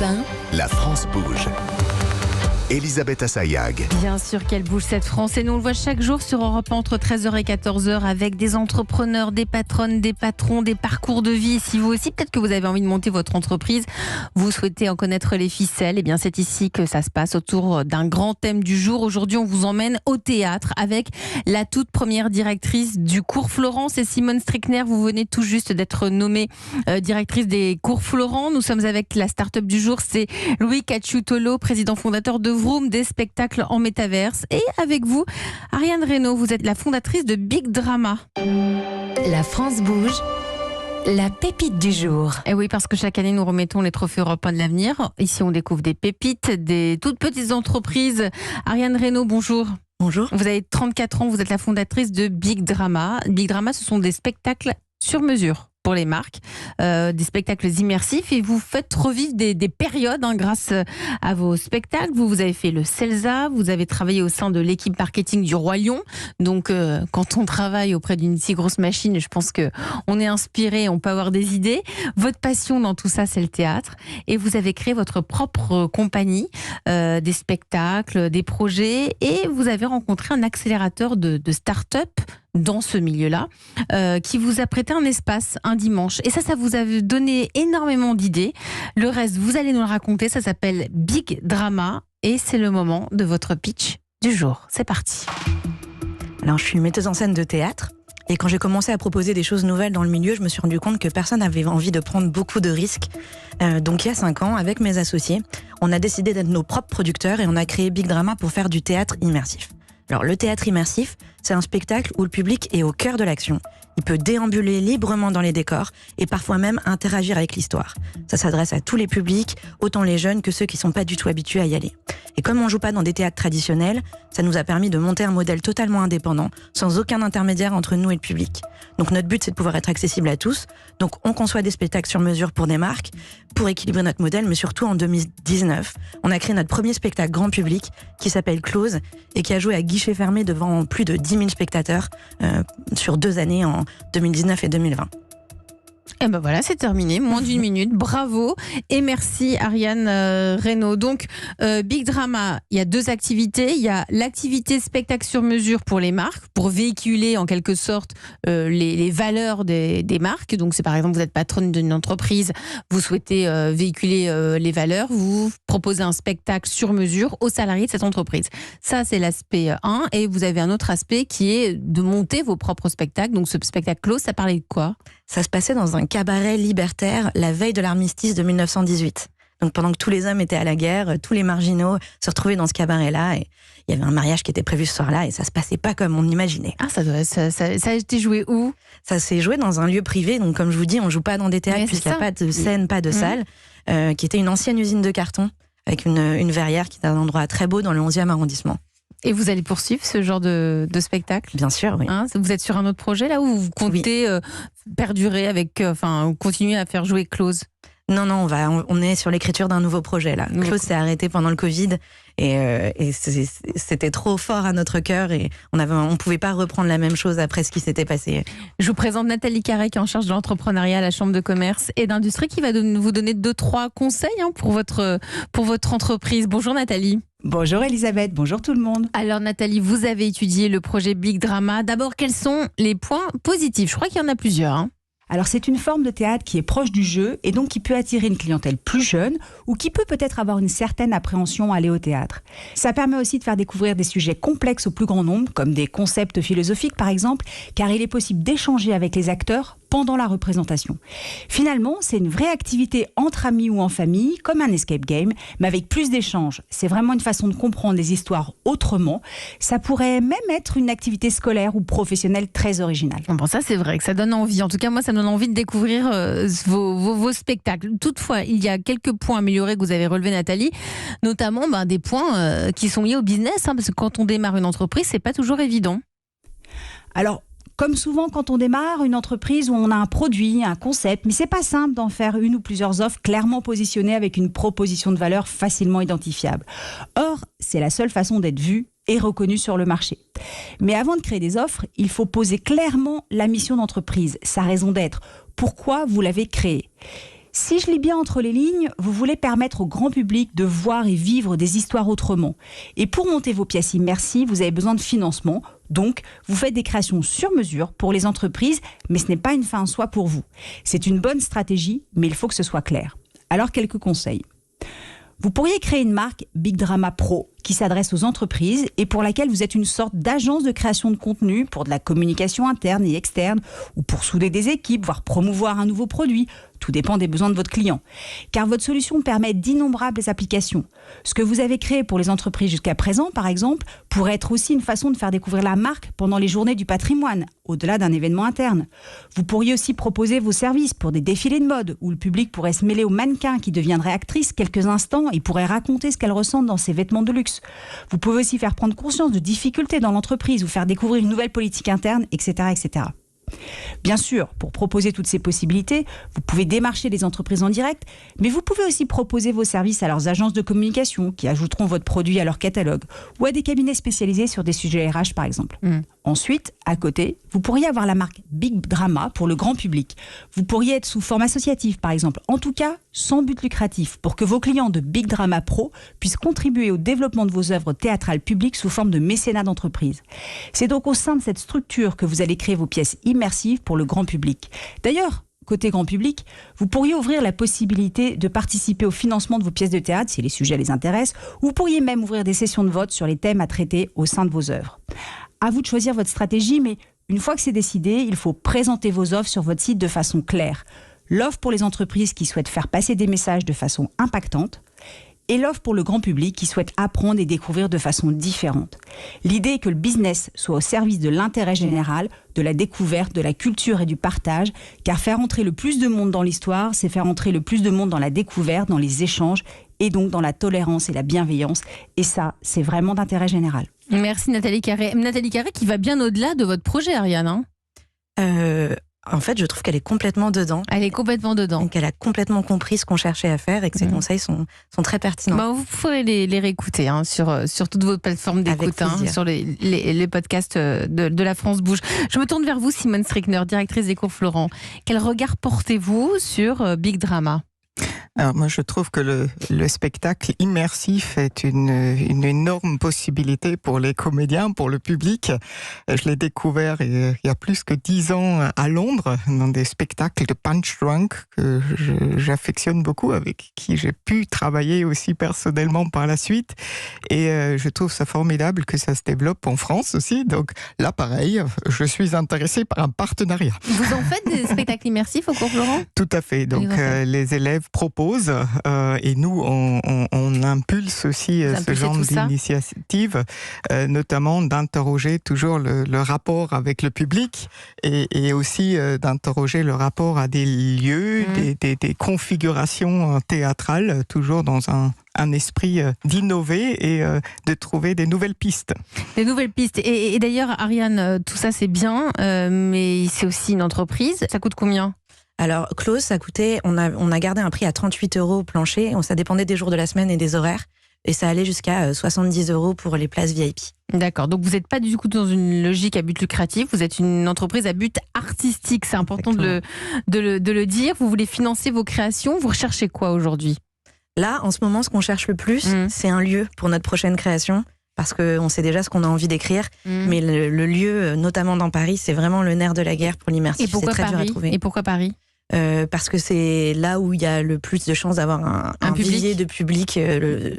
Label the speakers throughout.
Speaker 1: Europe 1,
Speaker 2: La France bouge. Elisabeth Assayag.
Speaker 3: Bien sûr qu'elle bouge cette France et nous on le voit chaque jour sur Europe 1 entre 13h et 14h avec des entrepreneurs, des patronnes, des patrons, des parcours de vie. Si vous aussi, peut-être que vous avez envie de monter votre entreprise, vous souhaitez en connaître les ficelles, eh bien c'est ici que ça se passe autour d'un grand thème du jour. Aujourd'hui, on vous emmène au théâtre avec la toute première directrice du cours Florent. C'est Simone Strickner. Vous venez tout juste d'être nommée directrice des cours Florent. Nous sommes avec la start-up du jour, c'est Louis Cacciutolo, président fondateur de Vroom, des spectacles en métaverse. Et avec vous, Ariane Reynaud, vous êtes la fondatrice de Big Drama.
Speaker 1: La France bouge. La pépite du jour.
Speaker 3: Et oui, parce que chaque année, nous remettons les trophées européens de l'avenir. Ici, on découvre des pépites, des toutes petites entreprises. Ariane Reynaud, bonjour.
Speaker 4: Bonjour.
Speaker 3: Vous avez 34 ans, vous êtes la fondatrice de Big Drama. Big Drama, ce sont des spectacles sur mesure pour les marques, des spectacles immersifs, et vous faites revivre des périodes grâce à vos spectacles. Vous avez fait le CELSA, vous avez travaillé au sein de l'équipe marketing du Roi Lion. Donc, quand on travaille auprès d'une si grosse machine, je pense qu'on est inspiré, on peut avoir des idées. Votre passion dans tout ça, c'est le théâtre. Et vous avez créé votre propre compagnie, des spectacles, des projets, et vous avez rencontré un accélérateur de start-up dans ce milieu-là, qui vous a prêté un espace un dimanche. Et ça vous a donné énormément d'idées. Le reste, vous allez nous le raconter. Ça s'appelle Big Drama et c'est le moment de votre pitch du jour. C'est parti.
Speaker 4: Alors, je suis metteuse en scène de théâtre. Et quand j'ai commencé à proposer des choses nouvelles dans le milieu, je me suis rendu compte que personne n'avait envie de prendre beaucoup de risques. Donc il y a 5 ans, avec mes associés, on a décidé d'être nos propres producteurs et on a créé Big Drama pour faire du théâtre immersif. Alors le théâtre immersif, c'est un spectacle où le public est au cœur de l'action. Il peut déambuler librement dans les décors et parfois même interagir avec l'histoire. Ça s'adresse à tous les publics, autant les jeunes que ceux qui ne sont pas du tout habitués à y aller. Et comme on ne joue pas dans des théâtres traditionnels, ça nous a permis de monter un modèle totalement indépendant, sans aucun intermédiaire entre nous et le public. Donc notre but, c'est de pouvoir être accessible à tous. Donc on conçoit des spectacles sur mesure pour des marques, pour équilibrer notre modèle, mais surtout en 2019, on a créé notre premier spectacle grand public qui s'appelle Close et qui a joué à guichet fermé devant plus de 10 000 spectateurs sur 2 années en 2019 et 2020.
Speaker 3: Et ben voilà, c'est terminé, moins d'1 minute, bravo et merci Ariane Reynaud. Donc Big Drama, il y a 2 activités, il y a l'activité spectacle sur mesure pour les marques, pour véhiculer en quelque sorte les valeurs des marques. Donc c'est par exemple, vous êtes patronne d'une entreprise, vous souhaitez véhiculer les valeurs, vous proposez un spectacle sur mesure aux salariés de cette entreprise. Ça c'est l'aspect 1 et vous avez un autre aspect qui est de monter vos propres spectacles. Donc ce spectacle Close, ça parlait de quoi ?
Speaker 4: Ça se passait dans un cabaret libertaire la veille de l'armistice de 1918. Donc pendant que tous les hommes étaient à la guerre, tous les marginaux se retrouvaient dans ce cabaret-là et il y avait un mariage qui était prévu ce soir-là et ça se passait pas comme on imaginait.
Speaker 3: Ah, ça a été joué où ?
Speaker 4: Ça s'est joué dans un lieu privé, donc comme je vous dis, on joue pas dans des théâtres puisqu'il n'y a pas de scène, pas de salle, qui était une ancienne usine de carton avec une verrière qui est un endroit très beau dans le 11e arrondissement.
Speaker 3: Et vous allez poursuivre ce genre de spectacle ?
Speaker 4: Bien sûr, oui.
Speaker 3: Vous êtes sur un autre projet là où vous comptez perdurer avec, continuer à faire jouer Close ?
Speaker 4: Non, on est sur l'écriture d'un nouveau projet là. Close s'est arrêté pendant le Covid et c'était trop fort à notre cœur et on pouvait pas reprendre la même chose après ce qui s'était passé.
Speaker 3: Je vous présente Nathalie Carré qui est en charge de l'entrepreneuriat à la Chambre de commerce et d'industrie qui va vous donner 2-3 conseils pour votre entreprise. Bonjour Nathalie.
Speaker 5: Bonjour Elisabeth, bonjour tout le monde.
Speaker 3: Alors Nathalie, vous avez étudié le projet Big Drama. D'abord, quels sont les points positifs ? Je crois qu'il y en a plusieurs.
Speaker 5: Alors c'est une forme de théâtre qui est proche du jeu et donc qui peut attirer une clientèle plus jeune ou qui peut-être avoir une certaine appréhension à aller au théâtre. Ça permet aussi de faire découvrir des sujets complexes au plus grand nombre, comme des concepts philosophiques par exemple, car il est possible d'échanger avec les acteurs pendant la représentation. Finalement, c'est une vraie activité entre amis ou en famille, comme un escape game, mais avec plus d'échanges. C'est vraiment une façon de comprendre les histoires autrement. Ça pourrait même être une activité scolaire ou professionnelle très originale.
Speaker 3: Bon, ça c'est vrai que ça donne envie. En tout cas, moi, ça me donne envie de découvrir vos spectacles. Toutefois, il y a quelques points améliorés que vous avez relevés, Nathalie, notamment des points qui sont liés au business, parce que quand on démarre une entreprise, c'est pas toujours évident.
Speaker 5: Alors, comme souvent quand on démarre une entreprise où on a un produit, un concept, mais c'est pas simple d'en faire une ou plusieurs offres clairement positionnées avec une proposition de valeur facilement identifiable. Or, c'est la seule façon d'être vu et reconnu sur le marché. Mais avant de créer des offres, il faut poser clairement la mission d'entreprise, sa raison d'être, pourquoi vous l'avez créée. Si je lis bien entre les lignes, vous voulez permettre au grand public de voir et vivre des histoires autrement. Et pour monter vos pièces immersives, vous avez besoin de financement. Donc, vous faites des créations sur mesure pour les entreprises, mais ce n'est pas une fin en soi pour vous. C'est une bonne stratégie, mais il faut que ce soit clair. Alors, quelques conseils. Vous pourriez créer une marque Big Drama Pro qui s'adresse aux entreprises et pour laquelle vous êtes une sorte d'agence de création de contenu pour de la communication interne et externe ou pour souder des équipes, voire promouvoir un nouveau produit. Tout dépend des besoins de votre client. Car votre solution permet d'innombrables applications. Ce que vous avez créé pour les entreprises jusqu'à présent, par exemple, pourrait être aussi une façon de faire découvrir la marque pendant les journées du patrimoine, au-delà d'un événement interne. Vous pourriez aussi proposer vos services pour des défilés de mode, où le public pourrait se mêler aux mannequins qui deviendraient actrices quelques instants et pourrait raconter ce qu'elles ressentent dans ses vêtements de luxe. Vous pouvez aussi faire prendre conscience de difficultés dans l'entreprise ou faire découvrir une nouvelle politique interne, etc., etc. Bien sûr, pour proposer toutes ces possibilités, vous pouvez démarcher les entreprises en direct, mais vous pouvez aussi proposer vos services à leurs agences de communication qui ajouteront votre produit à leur catalogue ou à des cabinets spécialisés sur des sujets RH par exemple. Ensuite, à côté, vous pourriez avoir la marque Big Drama pour le grand public. Vous pourriez être sous forme associative par exemple, en tout cas sans but lucratif, pour que vos clients de Big Drama Pro puissent contribuer au développement de vos œuvres théâtrales publiques sous forme de mécénat d'entreprise. C'est donc au sein de cette structure que vous allez créer vos pièces immersives pour le grand public. D'ailleurs, côté grand public, vous pourriez ouvrir la possibilité de participer au financement de vos pièces de théâtre si les sujets les intéressent, ou vous pourriez même ouvrir des sessions de vote sur les thèmes à traiter au sein de vos œuvres. À vous de choisir votre stratégie, mais une fois que c'est décidé, il faut présenter vos offres sur votre site de façon claire. L'offre pour les entreprises qui souhaitent faire passer des messages de façon impactante et l'offre pour le grand public qui souhaite apprendre et découvrir de façon différente. L'idée est que le business soit au service de l'intérêt général, de la découverte, de la culture et du partage, car faire entrer le plus de monde dans l'histoire, c'est faire entrer le plus de monde dans la découverte, dans les échanges et donc dans la tolérance et la bienveillance. Et ça, c'est vraiment d'intérêt général.
Speaker 3: Merci Nathalie Carré. Nathalie Carré qui va bien au-delà de votre projet, Ariane.
Speaker 4: En fait, je trouve qu'elle est complètement dedans.
Speaker 3: Elle est complètement dedans.
Speaker 4: Donc, elle a complètement compris ce qu'on cherchait à faire et que ses conseils sont très pertinents.
Speaker 3: Bah, vous pourrez les réécouter sur toutes vos plateformes d'écoute, sur les podcasts de la France Bouge. Je me tourne vers vous, Simone Strickner, directrice des cours Florent. Quel regard portez-vous sur Big Drama ?
Speaker 6: Alors moi je trouve que le spectacle immersif est une énorme possibilité pour les comédiens, pour le public. Je l'ai découvert il y a plus que 10 ans à Londres, dans des spectacles de Punch Drunk que j'affectionne beaucoup, avec qui j'ai pu travailler aussi personnellement par la suite. Et je trouve ça formidable que ça se développe en France aussi. Donc là pareil, je suis intéressé par un partenariat.
Speaker 3: Vous en faites des spectacles immersifs au cours Florent ?
Speaker 6: Tout à fait. Donc les élèves proposent et nous on impulse aussi ce genre d'initiative, notamment d'interroger toujours le rapport avec le public et aussi d'interroger le rapport à des lieux, des configurations théâtrales, toujours dans un esprit d'innover et de trouver des nouvelles pistes.
Speaker 3: Des nouvelles pistes. Et d'ailleurs, Ariane, tout ça c'est bien, mais c'est aussi une entreprise. Ça coûte combien ?
Speaker 4: Alors, Close, ça coûtait, on a gardé un prix à 38 € au plancher. Ça dépendait des jours de la semaine et des horaires. Et ça allait jusqu'à 70 € pour les places VIP.
Speaker 3: D'accord. Donc, vous n'êtes pas du coup dans une logique à but lucratif. Vous êtes une entreprise à but artistique. C'est important de le dire. Vous voulez financer vos créations. Vous recherchez quoi aujourd'hui ?
Speaker 4: Là, en ce moment, ce qu'on cherche le plus, c'est un lieu pour notre prochaine création. Parce qu'on sait déjà ce qu'on a envie d'écrire. Mais le lieu, notamment dans Paris, c'est vraiment le nerf de la guerre pour l'immersif.
Speaker 3: Et pourquoi
Speaker 4: c'est très dur à trouver.
Speaker 3: Et pourquoi Paris ?
Speaker 4: Parce que c'est là où il y a le plus de chances d'avoir un vivier de public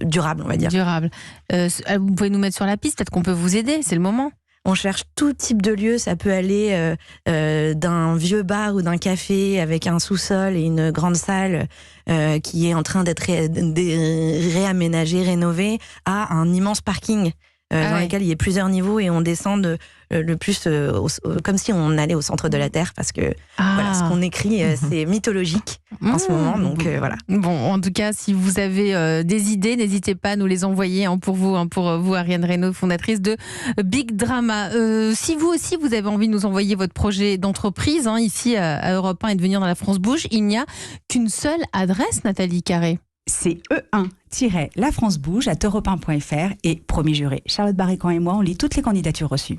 Speaker 4: durable, on va dire.
Speaker 3: Durable. Vous pouvez nous mettre sur la piste, peut-être qu'on peut vous aider, c'est le moment.
Speaker 4: On cherche tout type de lieu, ça peut aller d'un vieux bar ou d'un café avec un sous-sol et une grande salle qui est en train d'être réaménagée, rénovée, à un immense parking dans lequel il y a plusieurs niveaux et on descend le plus comme si on allait au centre de la Terre, parce que voilà, ce qu'on écrit, c'est mythologique en ce moment. Donc voilà.
Speaker 3: Bon, en tout cas, si vous avez des idées, n'hésitez pas à nous les envoyer pour vous, Ariane Reynaud, fondatrice de Big Drama. Si vous aussi, vous avez envie de nous envoyer votre projet d'entreprise ici à Europe 1 et de venir dans la France Bouge, il n'y a qu'une seule adresse, Nathalie Carré.
Speaker 5: C'est E1-La France Bouge @europe1.fr et premier juré, Charlotte Barrécan et moi, on lit toutes les candidatures reçues.